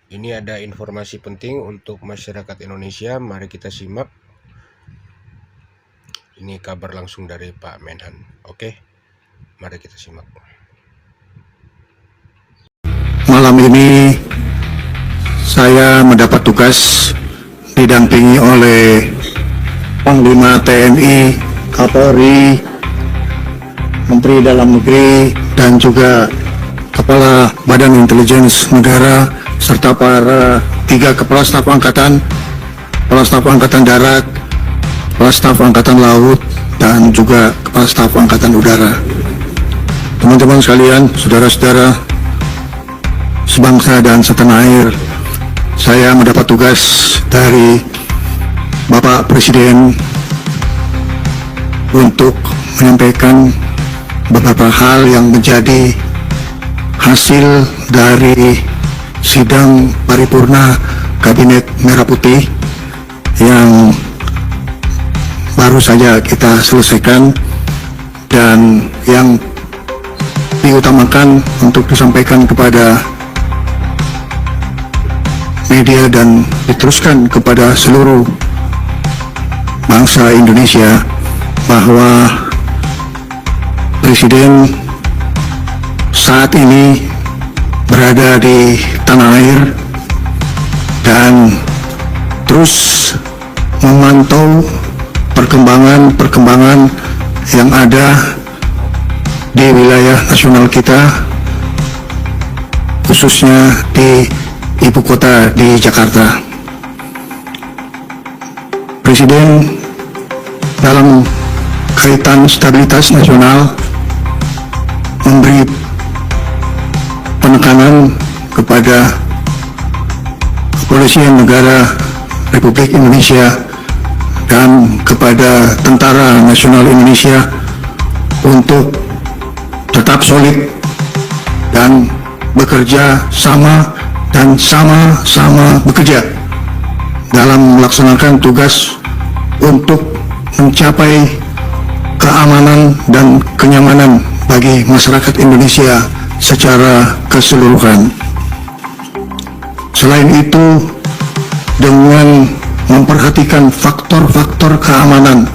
Ini ada informasi penting untuk masyarakat Indonesia, mari kita simak. Ini kabar langsung dari Pak Menhan. Oke, mari kita simak. Malam ini saya mendapat tugas didampingi oleh Panglima TNI, Kapolri, Menteri Dalam Negeri, dan juga Kepala Badan Intelijen Negara, serta para 3 Kepala Staf Angkatan, Kepala Staf Angkatan Darat, Kepala Staf Angkatan Laut, dan juga Kepala Staf Angkatan Udara. Teman-teman sekalian, saudara-saudara sebangsa dan setanah air, saya mendapat tugas dari Bapak Presiden untuk menyampaikan beberapa hal yang menjadi hasil dari sidang paripurna Kabinet Merah Putih yang baru saja kita selesaikan, dan yang diutamakan untuk disampaikan kepada media dan diteruskan kepada seluruh bangsa Indonesia bahwa Presiden saat ini berada di tanah air dan terus memantau perkembangan yang ada di wilayah nasional kita, khususnya di ibu kota di Jakarta. Presiden dalam kaitan stabilitas nasional memberi penekanan kepada Kepolisian Negara Republik Indonesia dan kepada Tentara Nasional Indonesia untuk tetap solid dan bekerja sama dan sama-sama bekerja dalam melaksanakan tugas untuk mencapai keamanan dan kenyamanan bagi masyarakat Indonesia secara keseluruhan. Selain itu, dengan memperhatikan faktor-faktor keamanan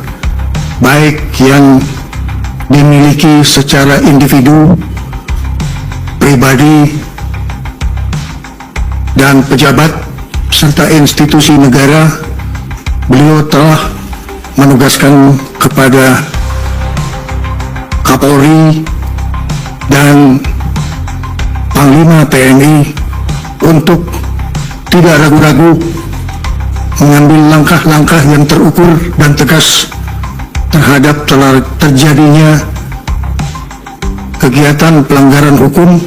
baik yang dimiliki secara individu, pribadi, dan pejabat serta institusi negara, beliau telah menugaskan kepada Kapolri dan Panglima TNI untuk tidak ragu-ragu mengambil langkah-langkah yang terukur dan tegas terhadap terjadinya kegiatan pelanggaran hukum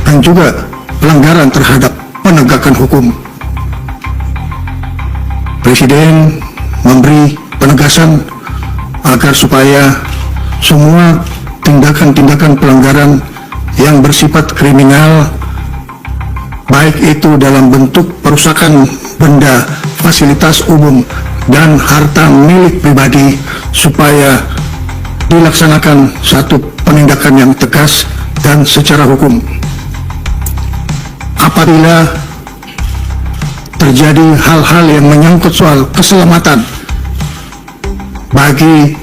dan juga pelanggaran terhadap penegakan hukum. Presiden memberi penegasan agar supaya semua tindakan-tindakan pelanggaran yang bersifat kriminal, baik itu dalam bentuk perusakan benda, fasilitas umum, dan harta milik pribadi, supaya dilaksanakan satu penindakan yang tegas dan secara hukum. Apabila terjadi hal-hal yang menyangkut soal keselamatan bagi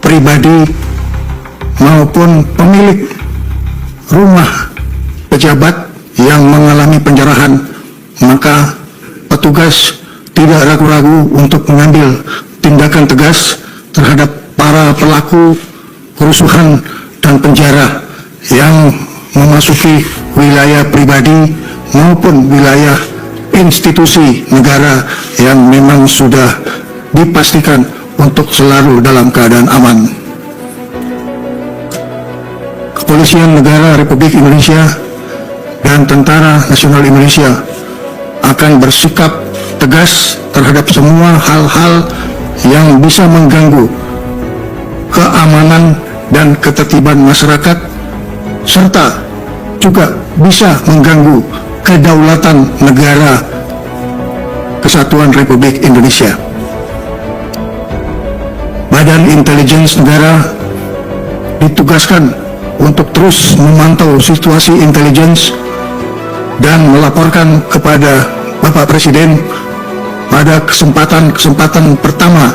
pribadi maupun pemilik rumah pejabat yang mengalami penjarahan, maka petugas tidak ragu-ragu untuk mengambil tindakan tegas terhadap para pelaku kerusuhan dan penjara yang memasuki wilayah pribadi maupun wilayah institusi negara yang memang sudah dipastikan untuk selalu dalam keadaan aman. Kepolisian Negara Republik Indonesia dan Tentara Nasional Indonesia akan bersikap tegas terhadap semua hal-hal yang bisa mengganggu keamanan dan ketertiban masyarakat, serta juga bisa mengganggu kedaulatan negara Kesatuan Republik Indonesia. Badan Intelijen Negara ditugaskan untuk terus memantau situasi intelijen dan melaporkan kepada Bapak Presiden pada kesempatan pertama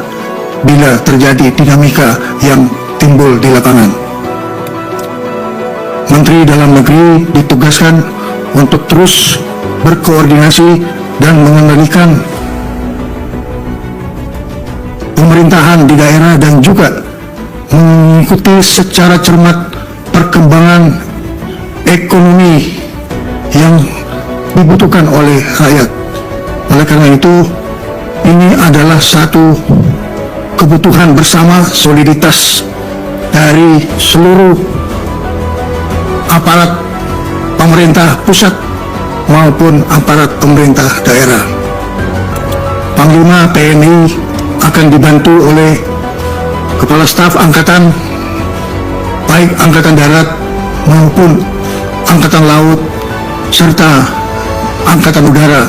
bila terjadi dinamika yang timbul di lapangan. Menteri Dalam Negeri ditugaskan untuk terus berkoordinasi dan mengendalikan pemerintahan di daerah dan juga mengikuti secara cermat perkembangan ekonomi yang dibutuhkan oleh rakyat. Oleh karena itu, ini adalah satu kebutuhan bersama, soliditas dari seluruh aparat pemerintah pusat maupun aparat pemerintah daerah. Panglima TNI akan dibantu oleh Kepala Staf Angkatan, baik Angkatan Darat maupun Angkatan Laut serta Angkatan Udara,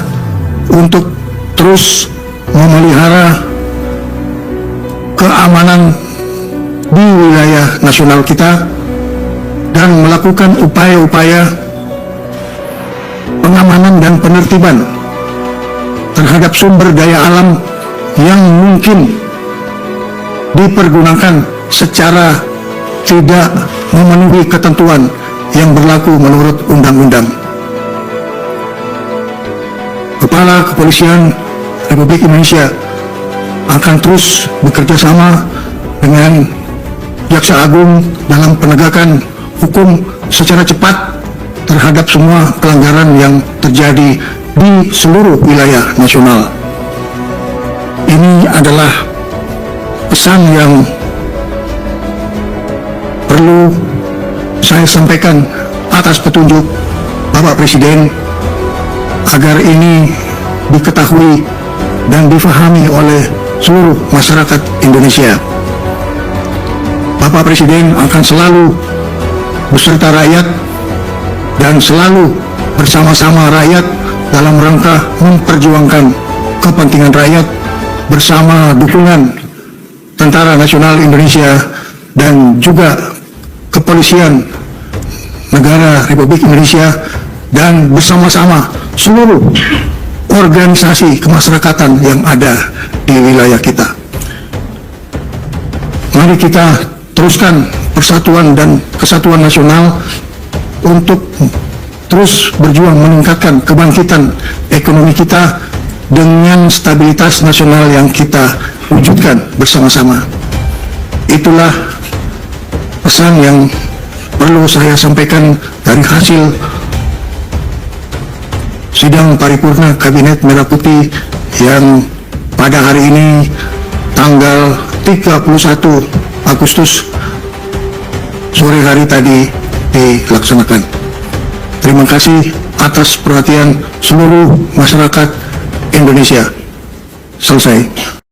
untuk terus memelihara keamanan di wilayah nasional kita dan melakukan upaya-upaya pengamanan dan penertiban terhadap sumber daya alam yang mungkin dipergunakan secara tidak memenuhi ketentuan yang berlaku menurut undang-undang. Kepala Kepolisian Republik Indonesia akan terus bekerja sama dengan Jaksa Agung dalam penegakan hukum secara cepat terhadap semua pelanggaran yang terjadi di seluruh wilayah nasional. Ini adalah pesan yang perlu saya sampaikan atas petunjuk Bapak Presiden agar ini diketahui dan difahami oleh seluruh masyarakat Indonesia. Bapak Presiden akan selalu beserta rakyat dan selalu bersama-sama rakyat dalam rangka memperjuangkan kepentingan rakyat bersama dukungan Tentara Nasional Indonesia dan juga Kepolisian Negara Republik Indonesia dan bersama-sama seluruh organisasi kemasyarakatan yang ada di wilayah kita. Mari kita teruskan persatuan dan kesatuan nasional untuk terus berjuang meningkatkan kebangkitan ekonomi kita dengan stabilitas nasional yang kita wujudkan bersama-sama. Itulah pesan yang perlu saya sampaikan dari hasil sidang paripurna Kabinet Merah Putih yang pada hari ini tanggal 31 Agustus sore hari tadi dilaksanakan. Terima kasih atas perhatian seluruh masyarakat Indonesia. Selesai.